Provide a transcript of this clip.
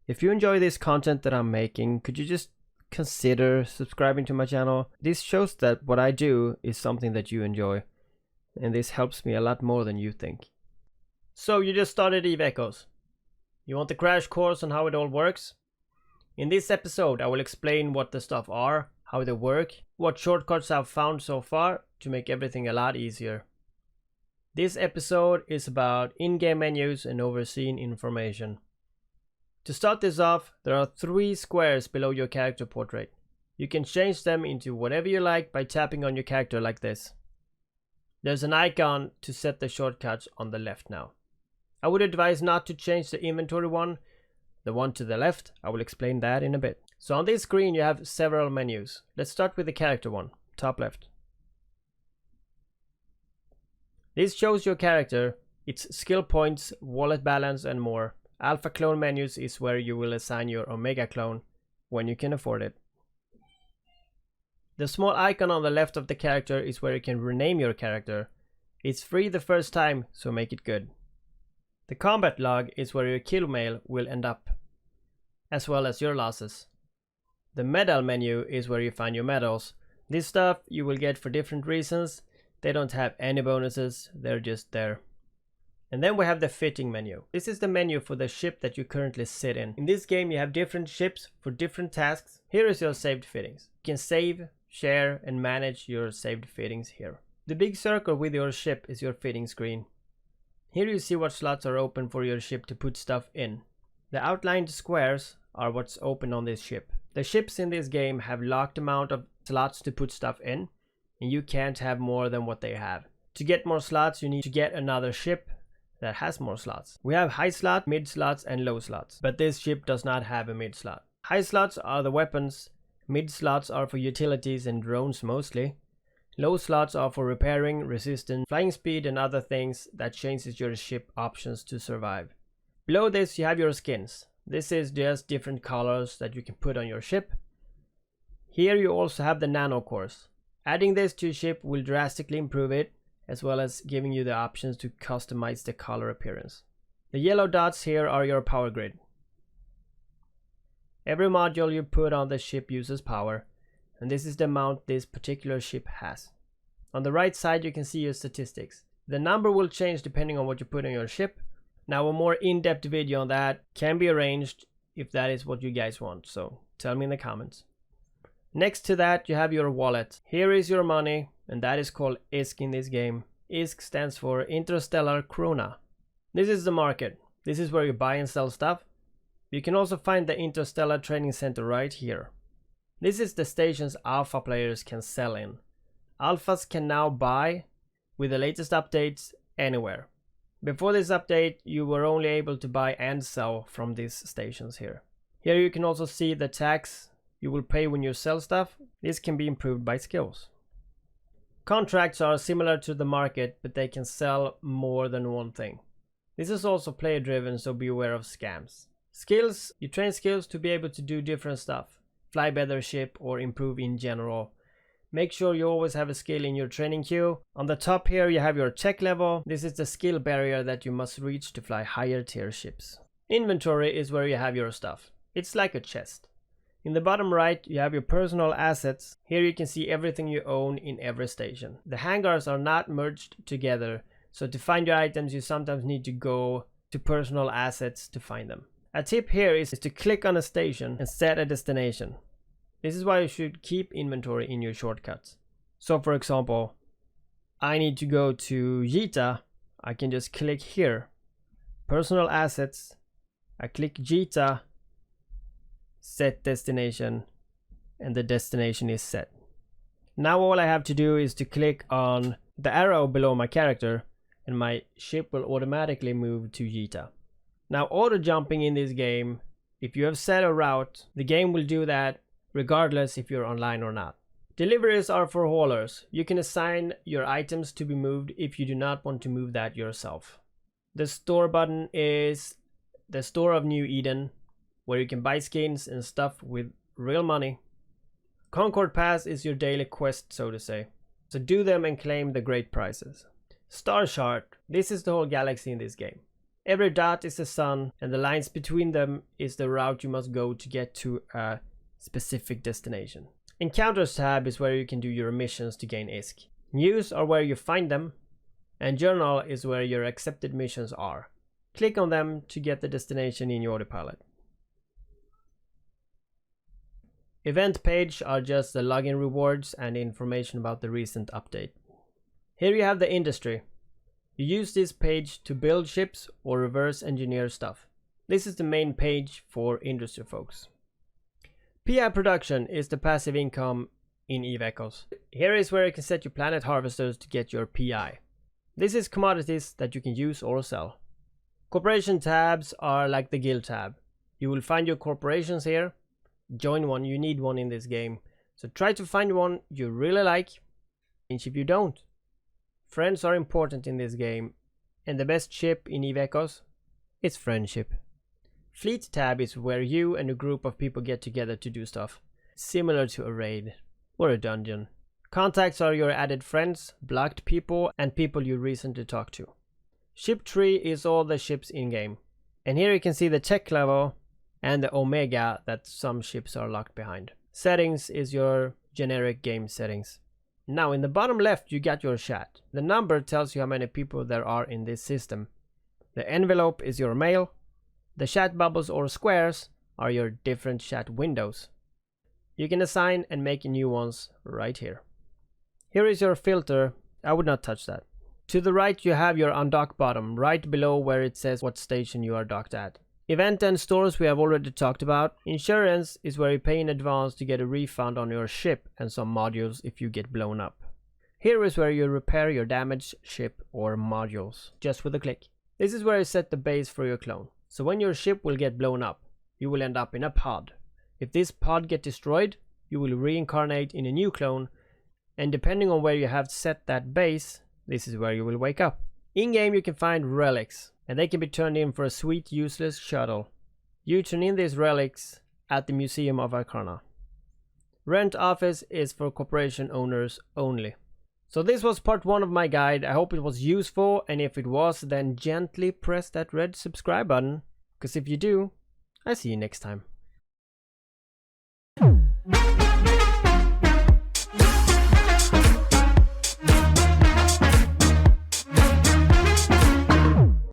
If you enjoy this content that I'm making, could you just consider subscribing to my channel? This shows that what I do is something that you enjoy, and this helps me a lot more than you think. So you just started Eve Echoes. You want the crash course on how it all works? In this episode I will explain what the stuff are, how they work, what shortcuts I've found so far to make everything a lot easier. This episode is about in-game menus and overseen information. To start this off, there are 3 squares below your character portrait. You can change them into whatever you like by tapping on your character like this. There's an icon to set the shortcuts on the left now. I would advise not to change the inventory one, the one to the left. I will explain that in a bit. So on this screen you have several menus. Let's start with the character one, top left. This shows your character, its skill points, wallet balance and more. Alpha clone menus is where you will assign your Omega clone when you can afford it. The small icon on the left of the character is where you can rename your character. It's free the first time, so make it good. The combat log is where your kill mail will end up, as well as your losses. The medal menu is where you find your medals. This stuff you will get for different reasons. They don't have any bonuses, they're just there. And then we have the fitting menu. This is the menu for the ship that you currently sit in. In this game you have different ships for different tasks. Here is your saved fittings. You can save, share and manage your saved fittings here. The big circle with your ship is your fitting screen. Here you see what slots are open for your ship to put stuff in. The outlined squares are what's open on this ship. The ships in this game have locked amount of slots to put stuff in, and you can't have more than what they have. To get more slots you need to get another ship that has more slots. We have high slot, mid slots and low slots, but this ship does not have a mid slot. High slots are the weapons, mid slots are for utilities and drones mostly. Low slots are for repairing, resistance, flying speed and other things that changes your ship options to survive. Below this you have your skins. This is just different colors that you can put on your ship. Here you also have the NANOCOREs. Adding this to your ship will drastically improve it, as well as giving you the options to customize the color appearance. The yellow dots here are your power grid. Every module you put on the ship uses power, and this is the amount this particular ship has. On the right side you can see your statistics. The number will change depending on what you put on your ship. Now a more in-depth video on that can be arranged if that is what you guys want, so tell me in the comments. Next to that you have your wallet. Here is your money, and that is called ISK in this game. ISK stands for Interstellar Krona. This is the market. This is where you buy and sell stuff. You can also find the Interstellar Training Center right here. This is the stations alpha players can sell in. Alphas can now buy, with the latest updates, anywhere. Before this update you were only able to buy and sell from these stations here. Here you can also see the tax you will pay when you sell stuff. This can be improved by skills. Contracts are similar to the market, but they can sell more than one thing. This is also player driven, so be aware of scams. Skills, you train skills to be able to do different stuff. Fly better ship or improve in general. Make sure you always have a skill in your training queue. On the top here you have your tech level. This is the skill barrier that you must reach to fly higher tier ships. Inventory is where you have your stuff. It's like a chest. In the bottom right you have your personal assets. Here you can see everything you own in every station. The hangars are not merged together, so to find your items you sometimes need to go to personal assets to find them. A tip here is to click on a station and set a destination. This is why you should keep inventory in your shortcuts. So for example, I need to go to Jita. I can just click here, personal assets, I click Jita, set destination, and the destination is set. Now all I have to do is to click on the arrow below my character and my ship will automatically move to Jita. Now auto jumping in this game, if you have set a route, the game will do that regardless if you're online or not. Deliveries are for haulers. You can assign your items to be moved if you do not want to move that yourself. The store button is the Store of New Eden, where you can buy skins and stuff with real money. Concord Pass is your daily quest, so to say. So do them and claim the great prizes. Star Chart. This is the whole galaxy in this game. Every dot is the sun, and the lines between them is the route you must go to get to a specific destination. Encounters tab is where you can do your missions to gain ISK. News are where you find them, and Journal is where your accepted missions are. Click on them to get the destination in your autopilot. Event page are just the login rewards and information about the recent update. Here you have the industry. You use this page to build ships or reverse engineer stuff. This is the main page for industry folks. PI production is the passive income in Eve Echoes. Here is where you can set your planet harvesters to get your PI. This is commodities that you can use or sell. Corporation tabs are like the guild tab. You will find your corporations here. Join one, you need one in this game. So try to find one you really like, and if you don't. Friends are important in this game, and the best ship in Eve Echoes is friendship. Fleet tab is where you and a group of people get together to do stuff, similar to a raid or a dungeon. Contacts are your added friends, blocked people, and people you recently talked to. Ship tree is all the ships in game, and here you can see the tech level and the omega that some ships are locked behind. Settings is your generic game settings. Now in the bottom left you got your chat. The number tells you how many people there are in this system. The envelope is your mail. The chat bubbles or squares are your different chat windows. You can assign and make new ones right here. Here is your filter. I would not touch that. To the right you have your undock bottom, right below where it says what station you are docked at. Event and stores we have already talked about. Insurance is where you pay in advance to get a refund on your ship and some modules if you get blown up. Here is where you repair your damaged ship or modules, just with a click. This is where you set the base for your clone. So when your ship will get blown up, you will end up in a pod. If this pod gets destroyed, you will reincarnate in a new clone, and depending on where you have set that base, this is where you will wake up. In-game you can find relics, and they can be turned in for a sweet useless shuttle. You turn in these relics at the Museum of ARCANA. Rent office is for corporation owners only. So this was part 1 of my guide. I hope it was useful, and if it was, then gently press that red subscribe button, because if you do, I see you next time.